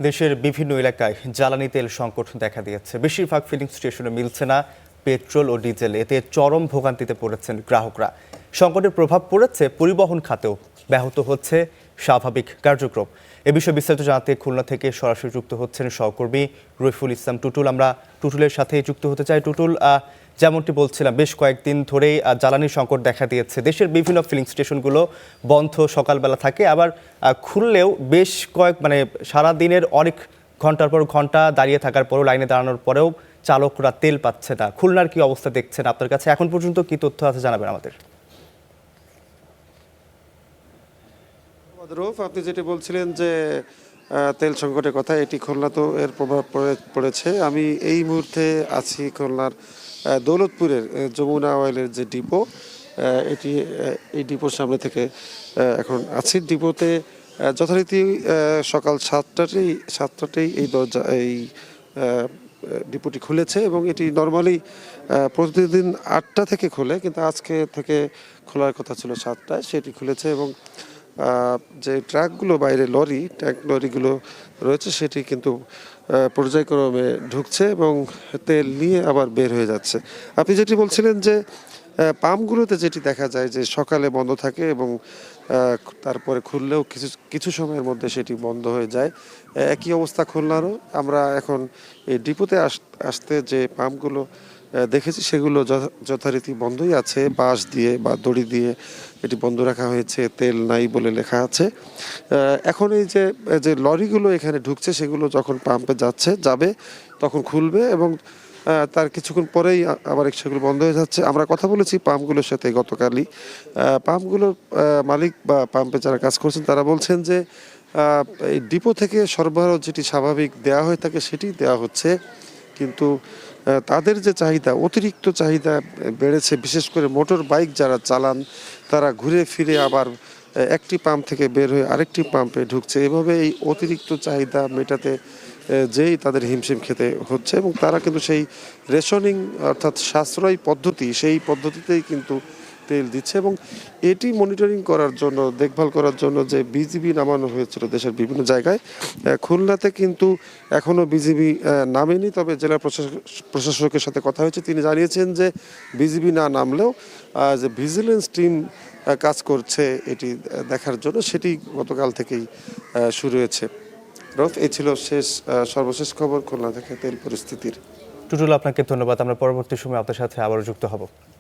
দেশের বিভিন্ন এলাকায় জ্বালানি তেল সংকট দেখা দিয়েছে। বেশিরভাগ ফিলিং স্টেশনে মিলছে না পেট্রোল ও ডিজেল। এতে চরম ভোগান্তিতে পড়েছেন গ্রাহকরা। সংকটের প্রভাব পড়েছে পরিবহন খাতেও, ব্যাহত হচ্ছে স্বাভাবিক কার্যক্রম। এ বিষয়ে বিস্তারিত জানাতে খুলনা থেকে সরাসরি যুক্ত হচ্ছেন সহকর্মী রইফুল ইসলাম টুটুল। আমরা টুটুলের সাথে যুক্ত হতে চাই। টুটুল, যেমনটি বলছিলাম, বেশ কয়েকদিন ধরেই জ্বালানির সংকট দেখা দিয়েছে। দেশের বিভিন্ন ফিলিং স্টেশনগুলো বন্ধ সকালবেলা থাকে, আবার খুললেও বেশ সারা দিনের অনেক ঘন্টার পর ঘন্টা দাঁড়িয়ে থাকার পরও, লাইনে দাঁড়ানোর পরেও চালকরা তেল পাচ্ছে না। খুলনার কি অবস্থা দেখছেন? আপনার কাছে এখন পর্যন্ত কি তথ্য আছে জানাবেন আমাদের। আপনি যেটি বলছিলেন যে তেল সংকটের কথা, এটি খুলনাতেও এর প্রভাব পড়েছে। আমি এই মুহূর্তে আছি খুলনার দৌলতপুরের যমুনা অয়েলের যে ডিপো, এটি এই ডিপোর সামনে থেকে এখন আছি। ডিপোতে যথারীতি সকাল সাতটাতেই এই ডিপোটি খুলেছে এবং এটি নর্মালি প্রতিদিন 8টা থেকে খোলে, কিন্তু আজকে থেকে খোলার কথা ছিল 7টায়, সেটি খুলেছে। এবং যে ট্রাকগুলো বাইরে লরিগুলো রয়েছে সেটি কিন্তু পর্যায়ক্রমে ঢুকছে এবং তেল নিয়ে আবার বের হয়ে যাচ্ছে। আপনি যেটি বলছিলেন যে পাম্পগুলোতে যেটি দেখা যায় যে সকালে বন্ধ থাকে এবং তারপরে খুললেও কিছু সময়ের মধ্যে সেটি বন্ধ হয়ে যায়। একই অবস্থা খুলনারও। আমরা এখন এই ডিপোতে আসতে যে পাম্পগুলো দেখেছি সেগুলো যথারীতি বন্ধই আছে, বাঁশ দিয়ে বা দড়ি দিয়ে এটি বন্ধ রাখা হয়েছে, তেল নাই বলে লেখা আছে। এখন এই যে লরিগুলো এখানে ঢুকছে সেগুলো যখন পাম্পে যাবে তখন খুলবে এবং তার কিছুক্ষণ পরেই আবার সেগুলো বন্ধ হয়ে যাচ্ছে। আমরা কথা বলেছি পাম্পগুলোর সাথে গতকালই। পাম্পগুলোর মালিক বা পাম্পে যারা কাজ করছেন তারা বলছেন যে এই ডিপো থেকে সরবরাহ যেটি স্বাভাবিক দেওয়া হয়ে থাকে সেটি দেওয়া হচ্ছে, কিন্তু তাদের যে চাহিদা, অতিরিক্ত চাহিদা বেড়েছে। বিশেষ করে মোটর বাইক যারা চালান তারা ঘুরে ফিরে আবার একটি পাম্প থেকে বের হয়ে আরেকটি পাম্পে ঢুকছে। এভাবে এই অতিরিক্ত চাহিদা মেটাতে যেই তাদের হিমশিম খেতে হচ্ছে এবং তারা কিন্তু সেই রেশনিং অর্থাৎ সাশ্রয়ী পদ্ধতি, সেই পদ্ধতিতেই কিন্তু তেল দিচ্ছে। এবং এটি মনিটরিং করার জন্য, দেখভাল করার জন্য যে বিজিবি নামানো হয়েছিল দেশের বিভিন্ন জায়গায়, খুলনাতে কিন্তু এখনও বিজিবি নামেনি। তবে জেলা প্রশাসকের সাথে কথা হয়েছে, তিনি জানিয়েছেন যে বিজিবি না নামলেও যে ভিজিলেন্স টিম কাজ করছে এটি দেখার জন্য, সেটি গতকাল থেকেই শুরু হয়েছে। এই ছিল সর্বশেষ খবর খুলনা থেকে তেল পরিস্থিতির। টুটুল, আপনাকে ধন্যবাদ। আমরা পরবর্তী সময় আপনার সাথে আবারও যুক্ত হব।